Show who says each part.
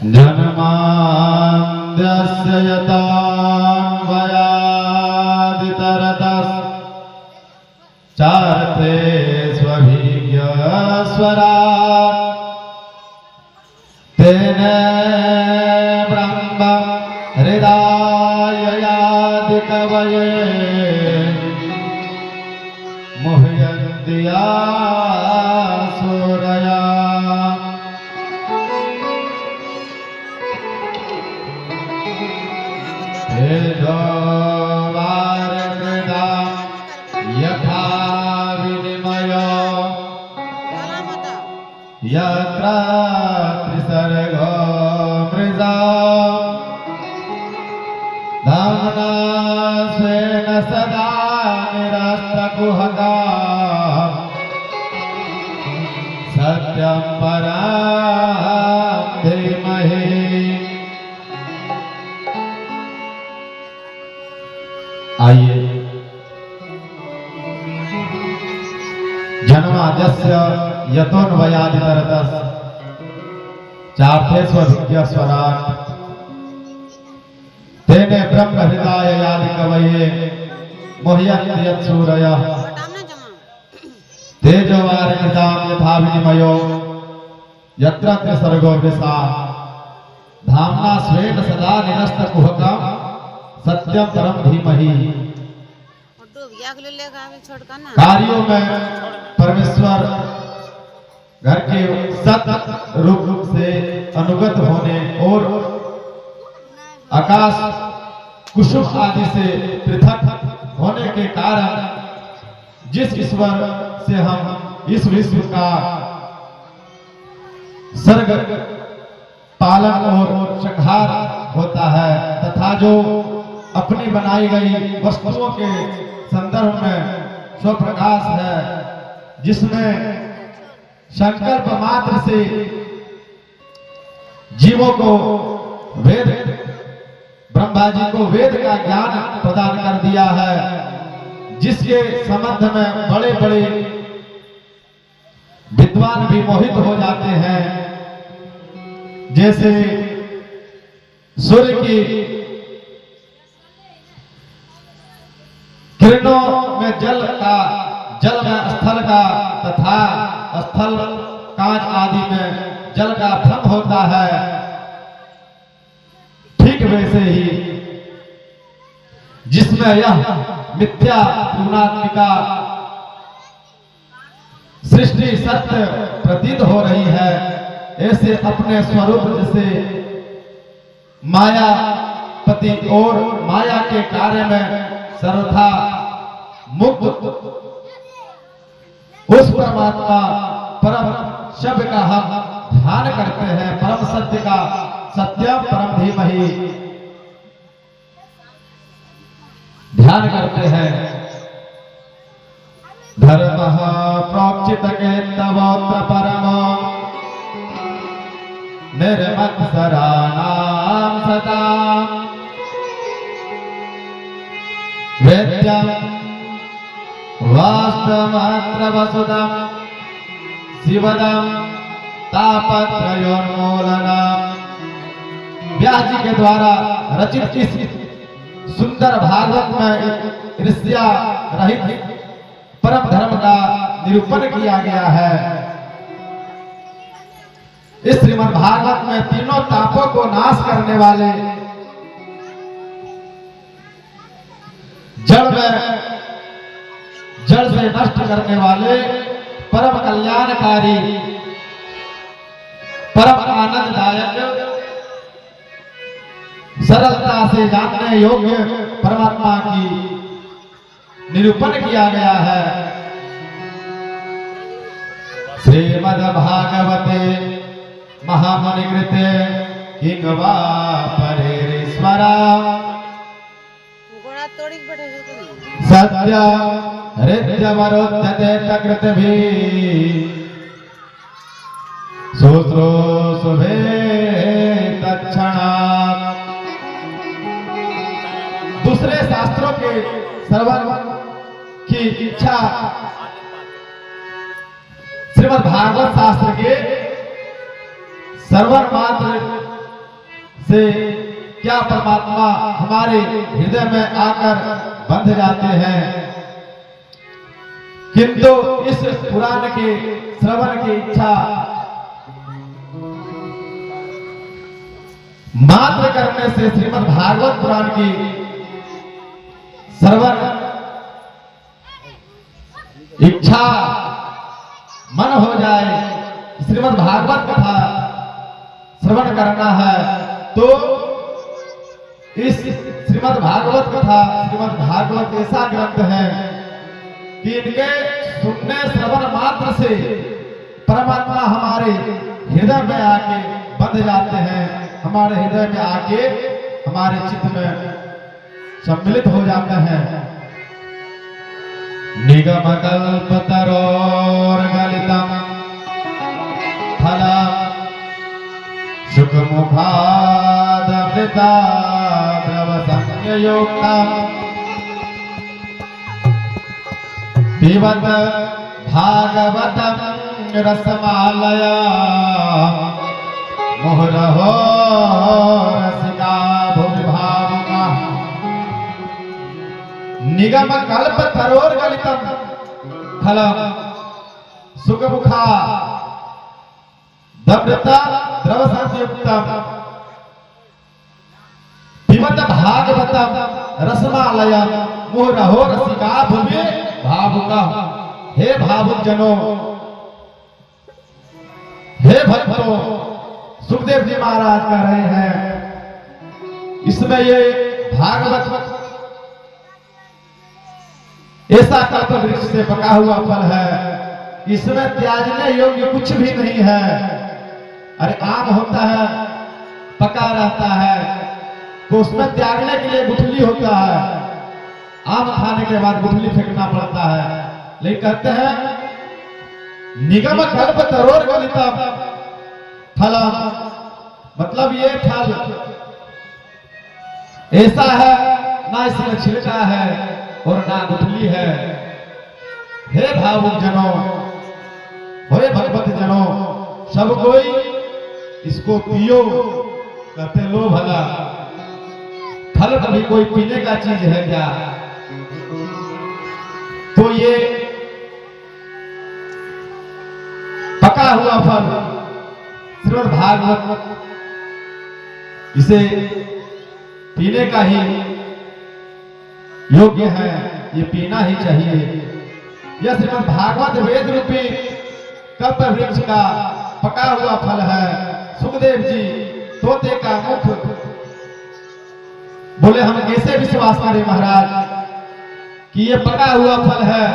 Speaker 1: जन्माद्यस्य यतोऽन्वयादितरतः चार्थे स्वभिज्ञस्वराट् तेने ब्रह्म हृदयादिकवये मुह्यन्ति सूरया तेजोवारिमृदा यथा विनिमयो यत्र त्रिसर्गो मृषा धाम्ना स्वेन सदा निरस्तकुहका सत्यं परं धीमहि। आइए जन्माद्यस्य यतोऽन्वयादितरतः चार्थे स्वभिज्ञस्वराट् तेने ब्रह्म हृदयादिकवये मुह्यन्ति सूरयः तेजोवारिमृदा यथा विनिमयो यत्र त्रिसर्गो मृषा धाम्ना स्वेन सदा निरस्तकुहकं सत्यं परं धीमहि। कार्यों में परमेश्वर घर के सत रूप से अनुगत होने और आकाश कुसुम आदि से पृथक होने के कारण जिस ईश्वर से हम इस विश्व का सर्ग पालन और संहार होता है तथा जो अपनी बनाई गई वस्तुओं के संदर्भ में स्वप्रकाश है जिसमें संकल्प मात्र से जीवों को वेद ब्रह्मा जी को वेद का ज्ञान प्रदान कर दिया है जिसके संबंध में बड़े बड़े विद्वान भी मोहित हो जाते हैं। जैसे सूर्य की किरणों में जल में स्थल का तथा स्थल कांच आदि में जल का भ्रम होता है ठीक वैसे ही जिसमें यह मिथ्या त्रिगुणात्मिका सृष्टि सत्य प्रतीत हो रही है ऐसे अपने स्वरूप जैसे मायापति और माया के कार्य में सर्वथा मुक्त उस परमात्मा परम शब्द का हम ध्यान करते हैं परम सत्य का सत्यम परम धीमहि ध्यान करते हैं। धर्मः प्रोक्षित केतवोत्र परम निर्मत्सराणां सदा वेद्यं वास्तवमात्र वसुदं शिवदं तापत्रयोन्मूलनम्। व्यास जी के द्वारा रचित इस सुंदर भागवत में ईर्ष्या रहित परम धर्म का निरूपण किया गया है। इस श्रीमद् भागवत में तीनों तापों को नाश करने वाले जड़ से नष्ट करने वाले परम कल्याणकारी परम आनंददायक सरलता से जानने योग्य परमात्मा की निरूपण किया गया है। श्रीमद् भागवते महामुनिकृते किंगवा परेश्वरा सत्य हृदयवरोध्यते तकृतभिः शुश्रूषुभे तत्क्षणात्। दूसरे शास्त्रों के श्रवण की इच्छा श्रीमद् भागवत शास्त्र के श्रवण मात्र से क्या परमात्मा हमारे हृदय में आकर बंध जाते हैं, किंतु इस पुराण के श्रवण की इच्छा मात्र करने से श्रीमद् भागवत पुराण की श्रवण इच्छा मन हो जाए, श्रीमद् भागवत कथा श्रवण करना है, तो इस श्रीमद् भागवत कथा श्रीमद् भागवत ऐसा ग्रंथ है कि इनके सुनने श्रवण मात्र से परमात्मा हमारे हृदय में आके बंध जाते हैं, हमारे हृदय में आके हमारे चित्त में सम्मिलित हो जाते हैं। निगम कल्पतरोर गलितम फलम शुक मुखादमृता द्रव संयुक्तम पिबत भागवतम रसमालया मुहुरहो रसिका भुवि भावुका। निगम कल्प तरोर गलितम फलम सुखमुखा दम्रता द्रव संयुक्तम पिबत भागवतम रसमालया मुहुरहो रसिका भुवि भावुका। हे भावुक जनों, हे भक्तों, सुखदेव जी महाराज कह रहे हैं इसमें ये भागवत ऐसा कल्प वृक्ष से पका हुआ फल है, इसमें त्यागने योग्य कुछ भी नहीं है। अरे आम होता है, पका रहता है, तो उसमें त्यागने के लिए गुठली होता है, आम खाने के बाद गुठली फेंकना पड़ता है। लेकिन कहते हैं निगम कल्प तरोर गलितम फलम, मतलब ये फल ऐसा है ना इसमें छिलका है और ना गुठली है। हे भावुक जनों, हे भगवत जनों, सब कोई इसको पियो, कहते लो भला। फल कभी कोई पीने का चीज है क्या? तो ये पका हुआ फल श्रीमद् भागवत इसे पीने का ही योग्य है, ये पीना ही चाहिए। यह श्रीमद् भागवत वेद रूपी कल्प वृक्ष का पका हुआ फल है। सुखदेव जी तोते का मुख बोले हम कैसे विश्वास करें महाराज कि ये पका हुआ फल है,